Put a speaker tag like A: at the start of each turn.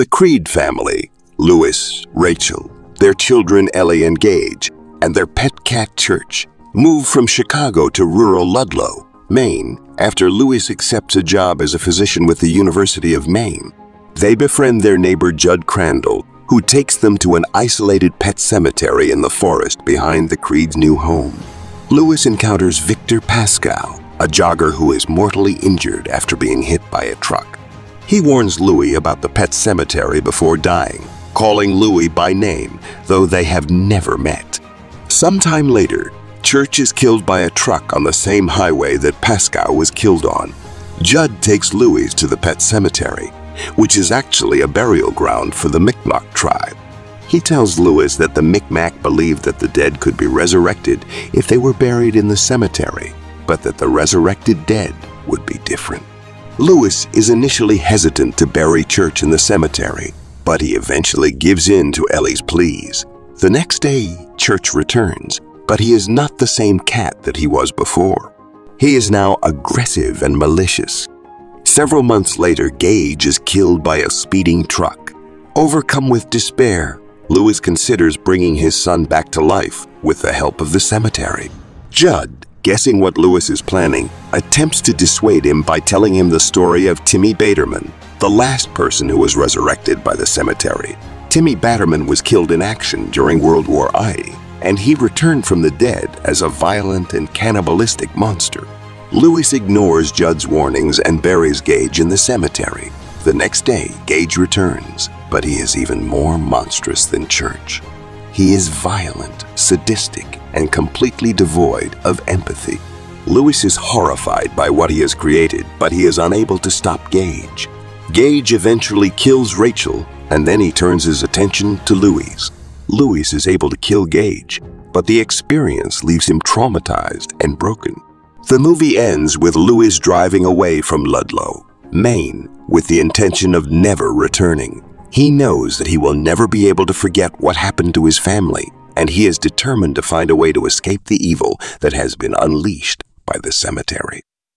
A: The Creed family, Louis, Rachel, their children Ellie and Gage, and their pet cat Church, move from Chicago to rural Ludlow, Maine, after Louis accepts a job as a physician with the University of Maine. They befriend their neighbor Judd Crandall, who takes them to an isolated pet cemetery in the forest behind the Creed's new home. Louis encounters Victor Pascal, a jogger who is mortally injured after being hit by a truck. He warns Louis about the pet cemetery before dying, calling Louis by name, though they have never met. Sometime later, Church is killed by a truck on the same highway that Pascal was killed on. Judd takes Louis to the pet cemetery, which is actually a burial ground for the Mi'kmaq tribe. He tells Louis that the Mi'kmaq believed that the dead could be resurrected if they were buried in the cemetery, but that the resurrected dead would be different. Louis is initially hesitant to bury Church in the cemetery, but he eventually gives in to Ellie's pleas. The next day, Church returns, but he is not the same cat that he was before. He is now aggressive and malicious. Several months later, Gage is killed by a speeding truck. Overcome with despair, Louis considers bringing his son back to life with the help of the cemetery. Judd, guessing what Louis is planning, attempts to dissuade him by telling him the story of Timmy Baterman, the last person who was resurrected by the cemetery. Timmy Baterman was killed in action during World War I, and he returned from the dead as a violent and cannibalistic monster. Louis ignores Judd's warnings and buries Gage in the cemetery. The next day, Gage returns, but he is even more monstrous than Church. He is violent, sadistic, and completely devoid of empathy. Louis is horrified by what he has created, but he is unable to stop Gage. Gage eventually kills Rachel, and then he turns his attention to Louis. Louis is able to kill Gage, but the experience leaves him traumatized and broken. The movie ends with Louis driving away from Ludlow, Maine, with the intention of never returning. He knows that he will never be able to forget what happened to his family, and he is determined to find a way to escape the evil that has been unleashed by the cemetery.